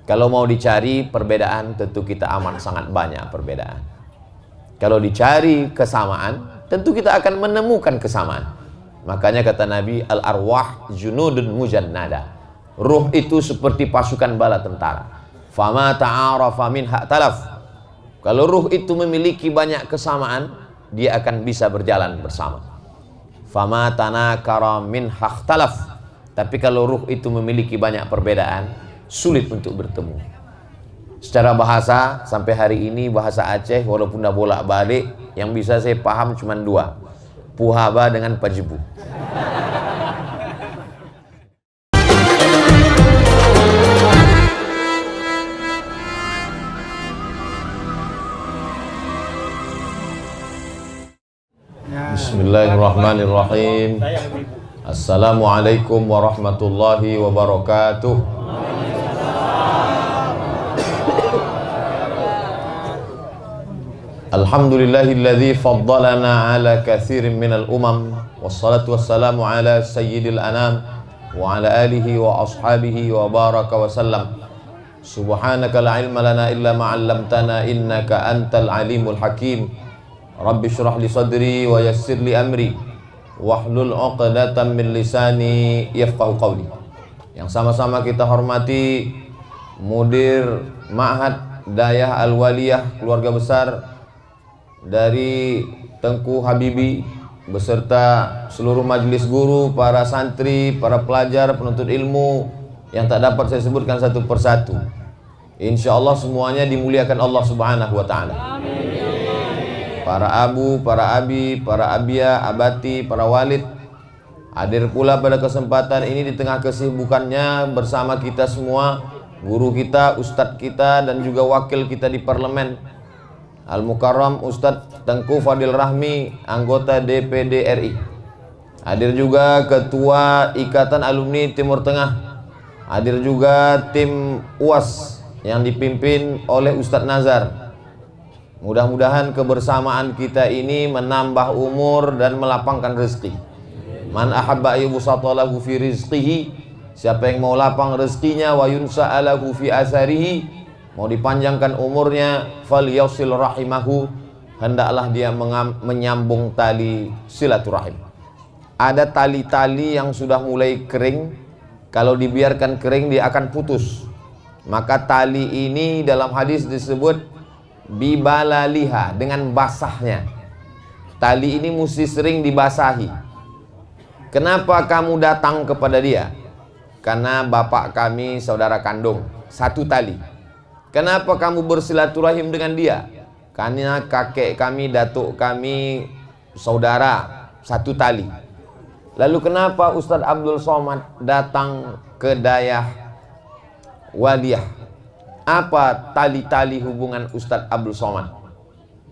Kalau mau dicari perbedaan, tentu kita aman sangat banyak perbedaan. Kalau dicari kesamaan, tentu kita akan menemukan kesamaan. Makanya kata Nabi, al-arwah junudun mujannada. Ruh itu seperti pasukan bala tentara. Fama ta'arafa minha talaf. Kalau ruh itu memiliki banyak kesamaan, dia akan bisa berjalan bersama. Fama tanakara minha ikhtalaf. Tapi kalau ruh itu memiliki banyak perbedaan, sulit untuk bertemu. Secara bahasa, sampai hari ini bahasa Aceh walaupun dah bolak-balik, yang bisa saya paham cuma dua, Puhaba dengan Pajebu. Bismillahirrahmanirrahim. Assalamualaikum warahmatullahi wabarakatuh. Alhamdulillahilladzi faddalana ala katsirin minal umam. Wassalatu wassalamu ala sayyidil anam wa ala alihi wa ashabihi wa baraka wa sallam. Subhanaka la ilma lana illa ma 'allamtana innaka antal alimul hakim. Rabbi syrah li sadri wa yassir li amri wahlul 'uqdatam min lisani yafqahu qawli. Yang sama-sama kita hormati Mudir Ma'had Dayah Al-Waliyah, keluarga besar dari Tengku Habibi beserta seluruh majelis guru, para santri, para pelajar, penuntut ilmu yang tak dapat saya sebutkan satu persatu. Insyaallah semuanya dimuliakan Allah Subhanahu wa taala. Para abu, para abi, para abia, abati, para walid hadir pula pada kesempatan ini di tengah kesibukannya bersama kita semua, guru kita, ustadz kita, dan juga wakil kita di parlemen, Al-Mukarram Ustadz Tengku Fadil Rahmi, anggota DPD RI. Hadir juga Ketua Ikatan Alumni Timur Tengah. Hadir juga tim UAS yang dipimpin oleh Ustadz Nazar. Mudah-mudahan kebersamaan kita ini menambah umur dan melapangkan rezeki. Man ahabba ayyubsatalahu fi rizqihi, siapa yang mau lapang rezekinya, wa yunsa'alahu fi asarihi, mau dipanjangkan umurnya, falyasil rahimahu, hendaklah dia menyambung tali silaturahim. Ada tali-tali yang sudah mulai kering, kalau dibiarkan kering dia akan putus. Maka tali ini dalam hadis disebut bibalaliha, dengan basahnya. Tali ini mesti sering dibasahi. Kenapa kamu datang kepada dia? Karena bapak kami saudara kandung, satu tali. Kenapa kamu bersilaturahim dengan dia? Karena kakek kami, datuk kami saudara, satu tali. Lalu kenapa Ustadz Abdul Somad datang ke Dayah Waliyah? Apa tali-tali hubungan Ustadz Abdul Somad?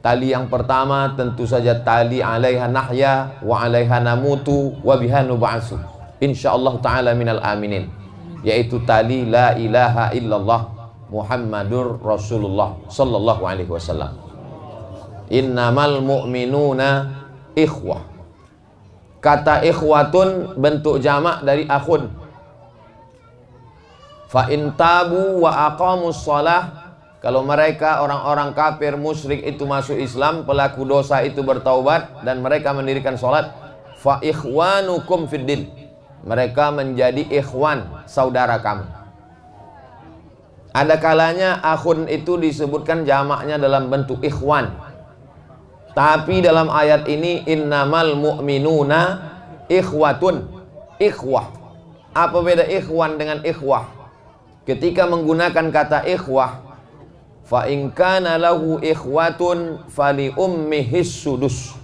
Tali yang pertama tentu saja tali alaiha nahya wa alaiha namutu wa biha nub'atsu, insyaallah ta'ala minal aminin, yaitu tali la ilaha illallah Muhammadur Rasulullah sallallahu alaihi wasallam. Innamal mu'minuna ikhwah. Kata ikhwatun bentuk jamak dari akhun. Fa in tabu wa aqamus shalah, kalau mereka orang-orang kafir musyrik itu masuk Islam, pelaku dosa itu bertaubat dan mereka mendirikan salat, fa ikhwanukum fiddin, mereka menjadi ikhwan, saudara kamu. Ada kalanya akhun itu disebutkan jamaknya dalam bentuk ikhwan. Tapi dalam ayat ini innamal mu'minuna ikhwatun, ikhwah. Apa beda ikhwan dengan ikhwah? Ketika menggunakan kata ikhwah, fa in kana lahu ikhwatun fali ummihis sudus.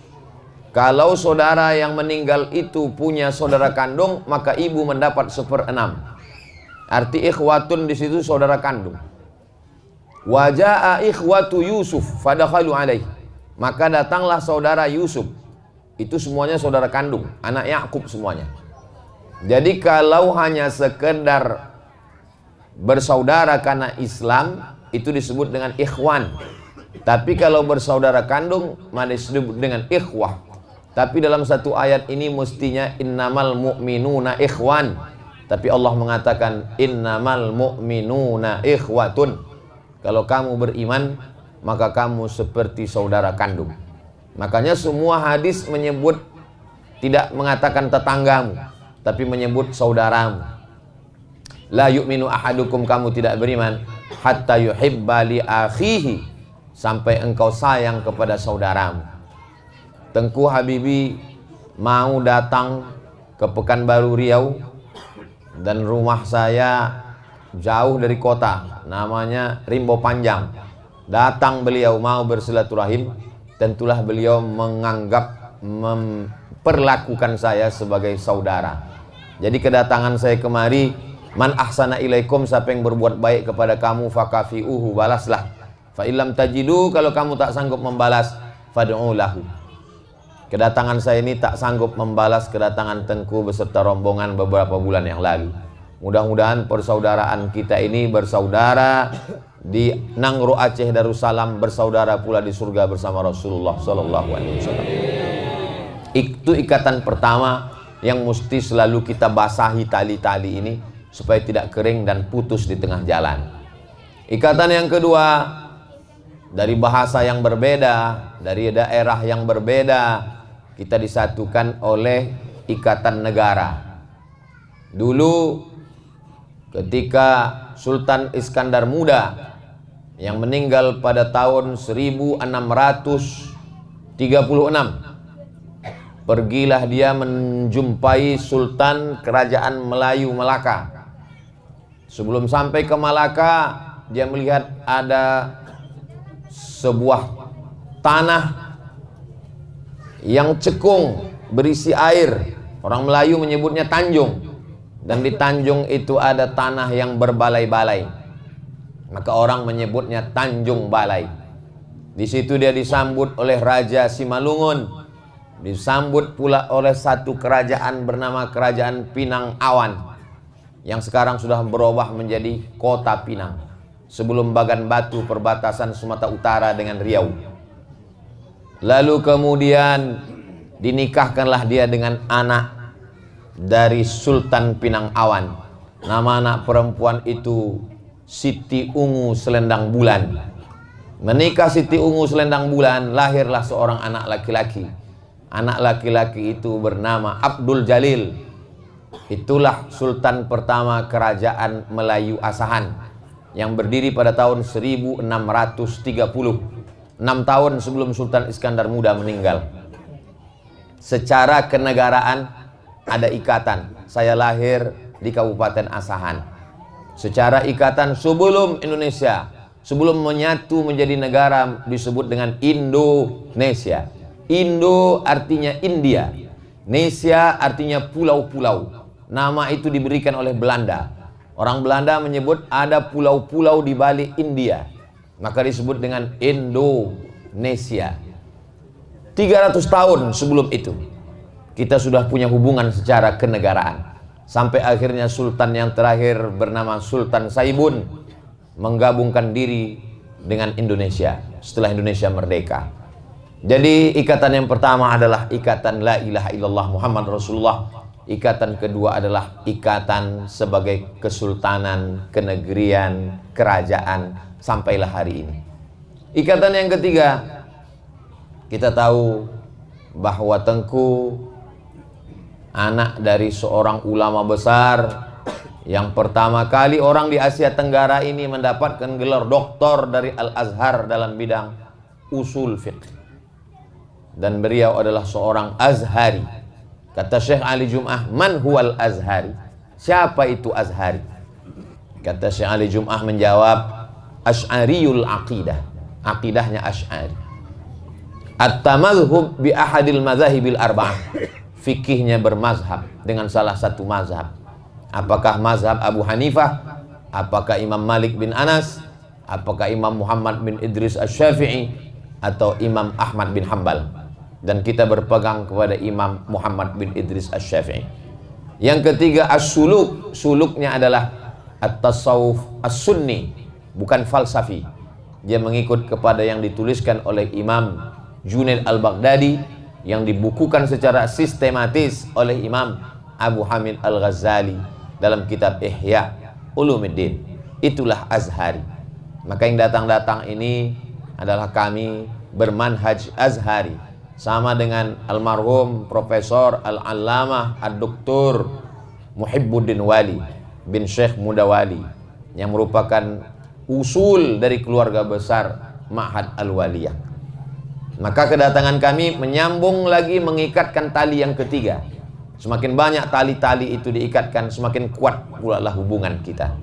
Kalau saudara yang meninggal itu punya saudara kandung, maka ibu mendapat 1/6. Arti ikhwatun di situ saudara kandung. Wa jaa ikhwatu Yusuf fadakhalu alaih, maka datanglah saudara Yusuf. Itu semuanya saudara kandung, anak Yakub semuanya. Jadi kalau hanya sekedar bersaudara karena Islam, itu disebut dengan ikhwan. Tapi kalau bersaudara kandung, maka disebut dengan ikhwah. Tapi dalam satu ayat ini mestinya innamal mu'minuna ikhwan, Tapi Allah mengatakan innamal mu'minuna ikhwatun. Kalau kamu beriman, maka kamu seperti saudara kandung. Makanya semua hadis menyebut, tidak mengatakan tetanggamu, tapi menyebut saudaramu. La yu'minu ahadukum, kamu tidak beriman, hatta yuhibba li akhihi, sampai engkau sayang kepada saudaramu. Tengku Habibi mau datang ke Pekanbaru Riau, dan rumah saya jauh dari kota, namanya Rimbo Panjang. Datang beliau mau bersilaturahim, tentulah beliau memperlakukan saya sebagai saudara. Jadi kedatangan saya kemari, man ahsana ilaikum, siapa yang berbuat baik kepada kamu, fakafi'uhu, balaslah. Fa illam tajidu, kalau kamu tak sanggup membalas, fad'u lahu. Kedatangan saya ini tak sanggup membalas kedatangan Tengku beserta rombongan beberapa bulan yang lalu. Mudah-mudahan persaudaraan kita ini bersaudara di Nangro Aceh Darussalam, bersaudara pula di surga bersama Rasulullah SAW. Itu ikatan pertama yang mesti selalu kita basahi tali-tali ini supaya tidak kering dan putus di tengah jalan. Ikatan yang kedua, dari bahasa yang berbeda, dari daerah yang berbeda, kita disatukan oleh ikatan negara. Dulu ketika Sultan Iskandar Muda yang meninggal pada tahun 1636, pergilah dia menjumpai Sultan Kerajaan Melayu Melaka. Sebelum sampai ke Malaka, dia melihat ada sebuah tanah yang cekung berisi air. Orang Melayu menyebutnya tanjung. Dan di tanjung itu ada tanah yang berbalai-balai, maka orang menyebutnya Tanjung Balai. Di situ dia disambut oleh Raja Simalungun, disambut pula oleh satu kerajaan bernama Kerajaan Pinang Awan, yang sekarang sudah berubah menjadi Kota Pinang, sebelum Bagan Batu, perbatasan Sumatera Utara dengan Riau. Lalu kemudian dinikahkanlah dia dengan anak dari Sultan Pinang Awan. Nama anak perempuan itu Siti Ungu Selendang Bulan. Menikah Siti Ungu Selendang Bulan, lahirlah seorang anak laki-laki. Anak laki-laki itu bernama Abdul Jalil. Itulah Sultan pertama Kerajaan Melayu Asahan yang berdiri pada tahun 1630, 6 tahun sebelum Sultan Iskandar Muda meninggal. Secara kenegaraan ada ikatan. Saya lahir di Kabupaten Asahan. Secara ikatan sebelum Indonesia, sebelum menyatu menjadi negara, disebut dengan Indonesia. Indo artinya India, Nesia artinya pulau-pulau. Nama itu diberikan oleh Belanda. Orang Belanda menyebut ada pulau-pulau di balik India, maka disebut dengan Indonesia. 300 tahun sebelum itu kita sudah punya hubungan secara kenegaraan. Sampai akhirnya Sultan yang terakhir bernama Sultan Saibun menggabungkan diri dengan Indonesia setelah Indonesia merdeka. Jadi ikatan yang pertama adalah ikatan la ilaha illallah Muhammad Rasulullah. Ikatan kedua adalah ikatan sebagai kesultanan, kenegerian, kerajaan, sampailah hari ini. Ikatan yang ketiga, kita tahu bahwa Tengku anak dari seorang ulama besar, yang pertama kali orang di Asia Tenggara ini mendapatkan gelar doktor dari Al-Azhar dalam bidang usul fiqh. Dan beliau adalah seorang Azhari. Kata Syekh Ali Jum'ah, man huwal Azhari? Siapa itu Azhari? Kata Syekh Ali Jum'ah menjawab, Asy'ariyul aqidah. Aqidahnya Asy'ari. At-tamadhub bi ahadil madzahibil arba'ah. Fikihnya bermazhab dengan salah satu mazhab. Apakah mazhab Abu Hanifah, apakah Imam Malik bin Anas, apakah Imam Muhammad bin Idris Asy-Syafi'i, atau Imam Ahmad bin Hambal. Dan kita berpegang kepada Imam Muhammad bin Idris Asy-Syafi'i. Yang ketiga as-suluk. Suluknya adalah at-tasawuf as-sunni, bukan falsafi. Dia mengikut kepada yang dituliskan oleh Imam Junaid al-Baghdadi, yang dibukukan secara sistematis oleh Imam Abu Hamid al-Ghazali, dalam kitab Ihya Ulumuddin. Itulah Azhari. Maka yang datang-datang ini adalah kami bermanhaj Azhari, sama dengan almarhum Profesor Al-Allamah Ad-Doktor Muhibbuddin Wali bin Syekh Mudawali, yang merupakan usul dari keluarga besar Ma'had Al-Waliyah. Maka kedatangan kami menyambung lagi, mengikatkan tali yang ketiga. Semakin banyak tali-tali itu diikatkan, semakin kuat pula lah hubungan kita.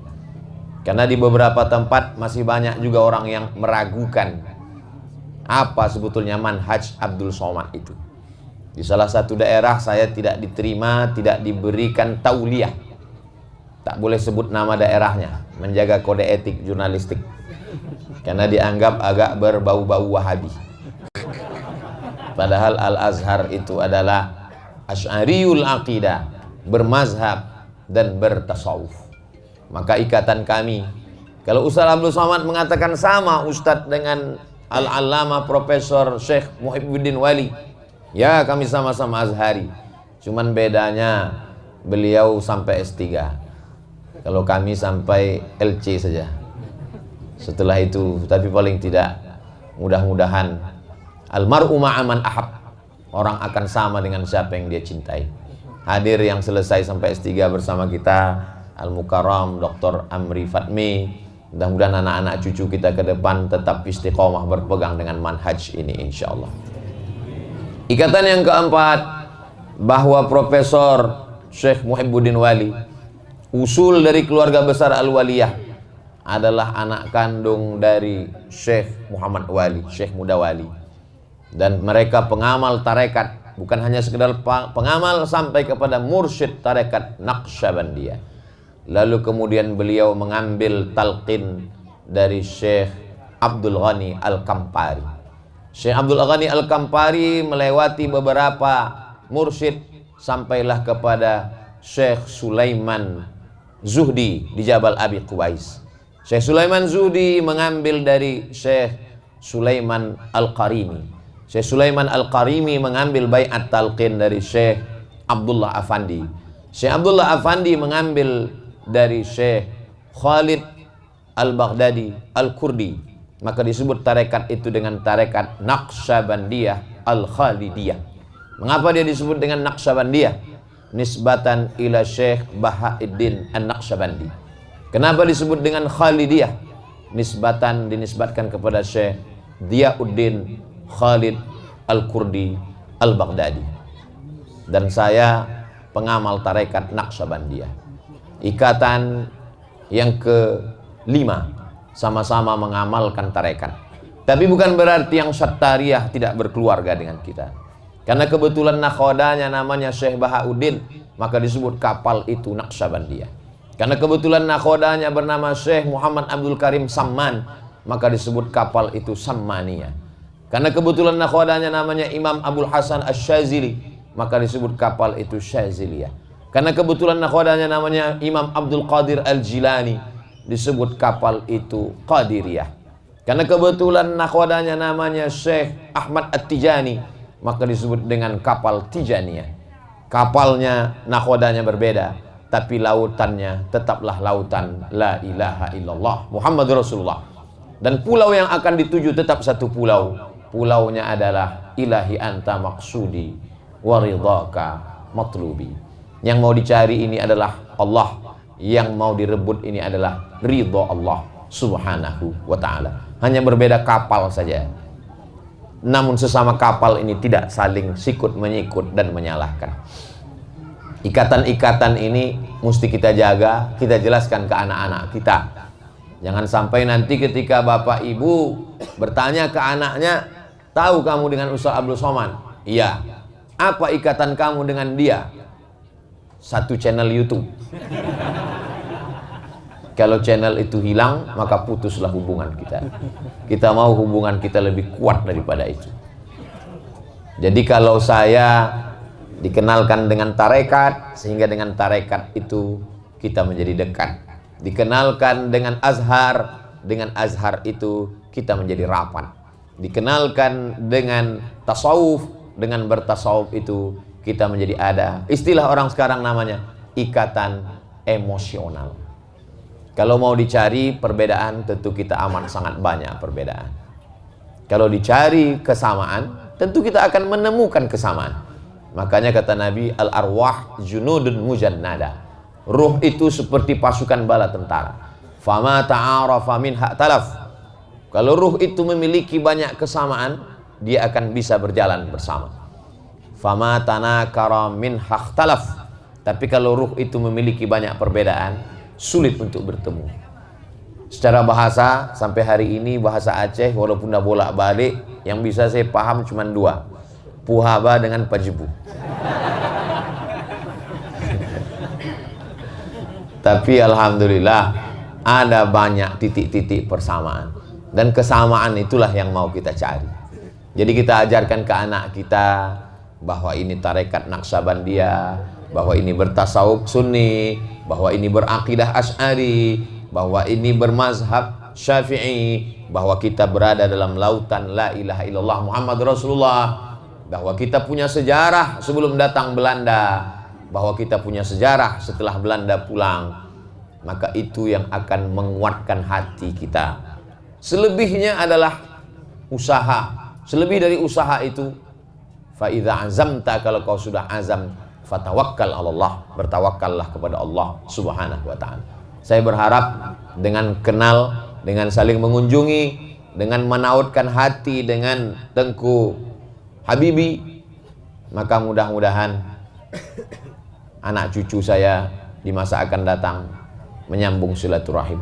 Karena di beberapa tempat masih banyak juga orang yang meragukan apa sebetulnya manhaj Abdul Somad itu. Di salah satu daerah saya tidak diterima, tidak diberikan tauliyah. Tak boleh sebut nama daerahnya, menjaga kode etik jurnalistik. Karena dianggap agak berbau-bau Wahabi. Padahal Al-Azhar itu adalah Asy'ariyul aqidah, bermazhab dan bertasawuf. Maka ikatan kami, kalau Ustaz Abdul Somad mengatakan sama Ustadz dengan Al-Allamah Profesor Syekh Muhibbuddin Wali, ya kami sama-sama Azhari. Cuman bedanya beliau sampai S3, kalau kami sampai LC saja. Setelah itu, tapi paling tidak, mudah-mudahan almar'u ma'aman ahab, orang akan sama dengan siapa yang dia cintai. Hadir yang selesai sampai S3 bersama kita Al-Mukarram Dr. Amri Fatmi. Mudah-mudahan anak-anak cucu kita ke depan tetap istiqomah berpegang dengan manhaj ini insyaallah. Ikatan yang keempat, bahwa Profesor Syekh Muhibbuddin Wali, usul dari keluarga besar Al-Waliyah, adalah anak kandung dari Syekh Muhammad Wali, Syekh Mudawali. Dan mereka pengamal tarekat, bukan hanya sekedar pengamal, sampai kepada mursyid tarekat Naqsyabandiyah. Lalu kemudian beliau mengambil talqin dari Syekh Abdul Ghani Al-Kampari. Syekh Abdul Ghani Al-Kampari melewati beberapa mursyid, sampailah kepada Syekh Sulaiman Zuhdi di Jabal Abi Qubais. Syekh Sulaiman Zuhdi mengambil dari Syekh Sulaiman Al-Qarimi. Syekh Sulaiman Al-Qarimi mengambil bai'at talqin dari Syekh Abdullah Afandi. Syekh Abdullah Afandi mengambil dari Syekh Khalid Al-Baghdadi Al-Kurdi. Maka disebut tarekat itu dengan tarekat Naqsyabandiyah Al-Khalidiyah. Mengapa dia disebut dengan Naqsyabandiyah? Nisbatan ila Syekh Bahauddin An-Naqsyabandi. Kenapa disebut dengan Khalidiyah? Dinisbatkan kepada Syekh Diyauddin Khalid Al-Kurdi Al-Baghdadi. Dan saya pengamal tarekat Naqsyabandiyah. Ikatan yang kelima, sama-sama mengamalkan tarekat. Tapi bukan berarti yang Syattariyah tidak berkeluarga dengan kita. Karena kebetulan nakhodanya namanya Syekh Bahauddin, maka disebut kapal itu Naqsyabandiyah. Karena kebetulan nakhodanya bernama Syekh Muhammad Abdul Karim Samman, maka disebut kapal itu Sammaniyah. Karena kebetulan nakhodanya namanya Imam Abdul Hasan Asy-Syazili, maka disebut kapal itu Syaziliyah. Karena kebetulan nakhodanya namanya Imam Abdul Qadir Al-Jilani, disebut kapal itu Qadiriyah. Karena kebetulan nakhodanya namanya Syekh Ahmad At-Tijani, maka disebut dengan kapal Tijaniyah. Kapalnya, nakhodanya berbeda, tapi lautannya tetaplah lautan La ilaha illallah Muhammadur Rasulullah. Dan pulau yang akan dituju tetap satu pulau. Pulaunya adalah ilahi anta maksudi waridhaka matlubi. Yang mau dicari ini adalah Allah, yang mau direbut ini adalah ridho Allah subhanahu wa ta'ala. Hanya berbeda kapal saja, namun sesama kapal ini tidak saling sikut menyikut dan menyalahkan. Ikatan-ikatan ini mesti kita jaga, kita jelaskan ke anak-anak kita. Jangan sampai nanti ketika bapak ibu bertanya ke anaknya, tahu kamu dengan Ustaz Abdul Somad? Iya. Apa ikatan kamu dengan dia? Satu channel YouTube. Kalau channel itu hilang, maka putuslah hubungan kita. Kita mau hubungan kita lebih kuat daripada itu. Jadi kalau saya dikenalkan dengan tarekat, sehingga dengan tarekat itu kita menjadi dekat. Dikenalkan dengan azhar itu kita menjadi rapat. Dikenalkan dengan tasawuf, dengan bertasawuf itu kita menjadi ada. Istilah orang sekarang namanya ikatan emosional. Kalau mau dicari perbedaan, tentu kita aman sangat banyak perbedaan. Kalau dicari kesamaan, tentu kita akan menemukan kesamaan. Makanya kata Nabi, al-arwah junudun mujannada. Ruh itu seperti pasukan bala tentara. Fama ta'arafa minha talaf. Kalau ruh itu memiliki banyak kesamaan, dia akan bisa berjalan bersama. Fama tanakara minha ikhtalaf. Tapi kalau ruh itu memiliki banyak perbedaan, sulit untuk bertemu. Secara bahasa, sampai hari ini bahasa Aceh walaupun dah bolak-balik, yang bisa saya paham cuma dua, Puhaba dengan Pajebu. Tapi alhamdulillah ada banyak titik-titik persamaan, dan kesamaan itulah yang mau kita cari. Jadi kita ajarkan ke anak kita bahwa ini tarekat Naqsabandiyah, bahwa ini bertasawuf Sunni, bahwa ini berakidah Asy'ari, bahwa ini bermazhab Syafi'i, bahwa kita berada dalam lautan la ilaha illallah Muhammad Rasulullah, bahwa kita punya sejarah sebelum datang Belanda, bahwa kita punya sejarah setelah Belanda pulang. Maka itu yang akan menguatkan hati kita. Selebihnya adalah usaha. Selebih dari usaha itu, fa idza azamta, kalau kau sudah azam, fatawakkal 'ala Allah, bertawakkallah kepada Allah Subhanahu wa taala. Saya berharap dengan kenal, dengan saling mengunjungi, dengan menautkan hati dengan Tengku Habibi, maka mudah-mudahan anak cucu saya di masa akan datang menyambung silaturahim.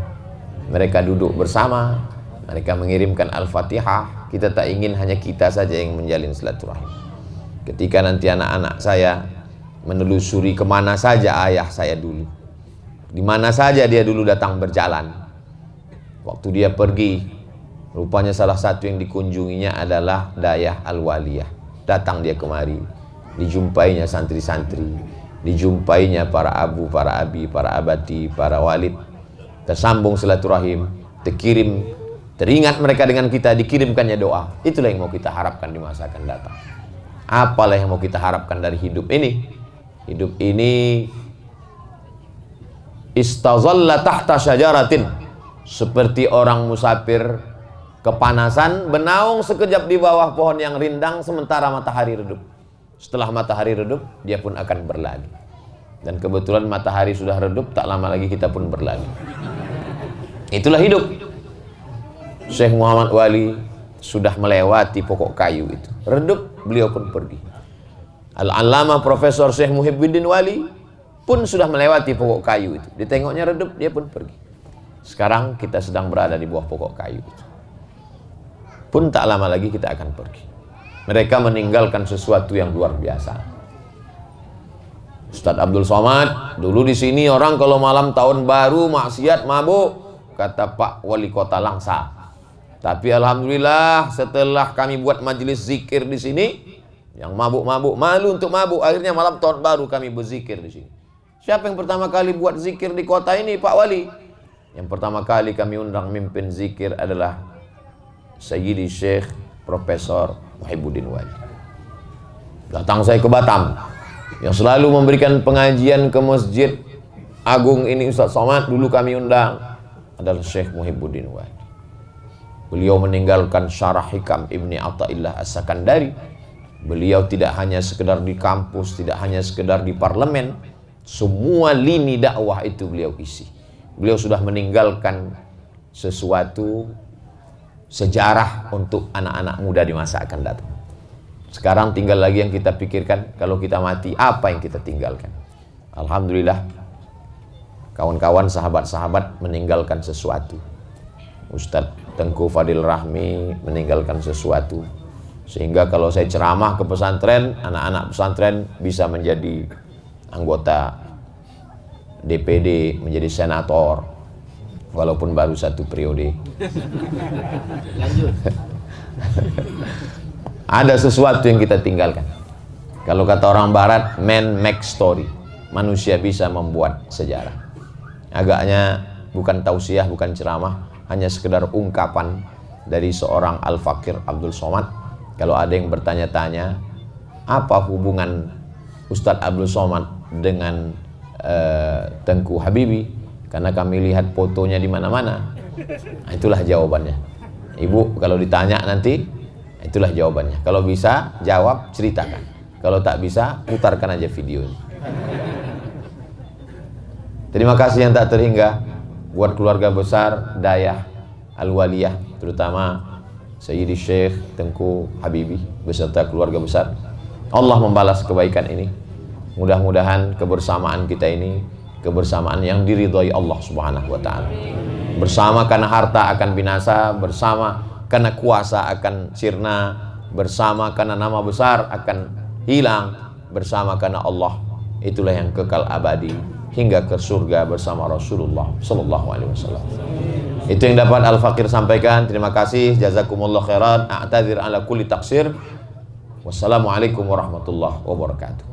Mereka duduk bersama, mereka mengirimkan Al-Fatihah. Kita tak ingin hanya kita saja yang menjalin silaturahim. Ketika nanti anak-anak saya menelusuri kemana saja ayah saya dulu, di mana saja dia dulu datang berjalan, waktu dia pergi, rupanya salah satu yang dikunjunginya adalah Dayah Al-Waliyah. Datang dia kemari, dijumpainya santri-santri, dijumpainya para abu, para abi, para abati, para walid. Tersambung silaturahim, terkirim, teringat mereka dengan kita, dikirimkannya doa. Itulah yang mau kita harapkan di masa akan datang. Apalah yang mau kita harapkan dari hidup ini? Hidup ini istazalla tahta syajaratin, seperti orang musafir kepanasan bernaung sekejap di bawah pohon yang rindang sementara matahari redup. Setelah matahari redup, dia pun akan berlari. Dan kebetulan matahari sudah redup, tak lama lagi kita pun berlari. Itulah hidup. Syekh Muhammad Wali sudah melewati pokok kayu itu. Redup, beliau pun pergi. Al-Allamah Profesor Syekh Muhibbuddin Wali pun sudah melewati pokok kayu itu. Ditengoknya redup, dia pun pergi. Sekarang kita sedang berada di bawah pokok kayu itu. Pun tak lama lagi kita akan pergi. Mereka meninggalkan sesuatu yang luar biasa. Ustadz Abdul Somad dulu di sini orang kalau malam tahun baru maksiat mabuk, kata Pak Wali Kota Langsa. Tapi alhamdulillah setelah kami buat majelis zikir di sini, yang mabuk-mabuk malu untuk mabuk, akhirnya malam tahun baru kami berzikir di sini. Siapa yang pertama kali buat zikir di kota ini? Pak Wali. Yang pertama kali kami undang mimpin zikir adalah Sayyidi Syekh Profesor Muhibbuddin Wali. Datang saya ke Batam, yang selalu memberikan pengajian ke Masjid Agung ini Ustaz Somad dulu kami undang adalah Syekh Muhibbuddin Wali. Beliau meninggalkan Syarah Hikam Ibni Athaillah As-Sakandari. Beliau tidak hanya sekedar di kampus, tidak hanya sekedar di parlemen, semua lini dakwah itu beliau isi. Beliau sudah meninggalkan sesuatu sejarah untuk anak-anak muda di masa akan datang. Sekarang tinggal lagi yang kita pikirkan, kalau kita mati apa yang kita tinggalkan. Alhamdulillah kawan-kawan, sahabat-sahabat meninggalkan sesuatu. Ustadz Tengku Fadil Rahmi meninggalkan sesuatu, sehingga kalau saya ceramah ke pesantren, anak-anak pesantren bisa menjadi anggota DPD, menjadi senator, walaupun baru satu periode. Ada sesuatu yang kita tinggalkan. Kalau kata orang barat, man make story. Manusia bisa membuat sejarah. Agaknya bukan tausiah, bukan ceramah, hanya sekedar ungkapan dari seorang Al-Fakir Abdul Somad. Kalau ada yang bertanya-tanya apa hubungan Ustadz Abdul Somad dengan Tengku Habibi, karena kami lihat fotonya di mana-mana. Nah, itulah jawabannya. Ibu kalau ditanya nanti, itulah jawabannya. Kalau bisa jawab, ceritakan. Kalau tak bisa, putarkan aja video ini. Terima kasih yang tak terhingga buat keluarga besar Dayah Al-Waliyah, terutama Sayyidi Syekh Tengku Habibi beserta keluarga besar. Allah membalas kebaikan ini. Mudah-mudahan kebersamaan kita ini kebersamaan yang diridhai Allah Subhanahu wa taala. Bersama karena harta akan binasa, bersama karena kuasa akan sirna, bersama karena nama besar akan hilang, bersama karena Allah itulah yang kekal abadi hingga ke surga bersama Rasulullah sallallahu alaihi wasallam. Itu yang dapat Al-Fakir sampaikan. Terima kasih, jazakumullah khairan. A'tadzir ala kulli taksir. Wassalamualaikum warahmatullahi wabarakatuh.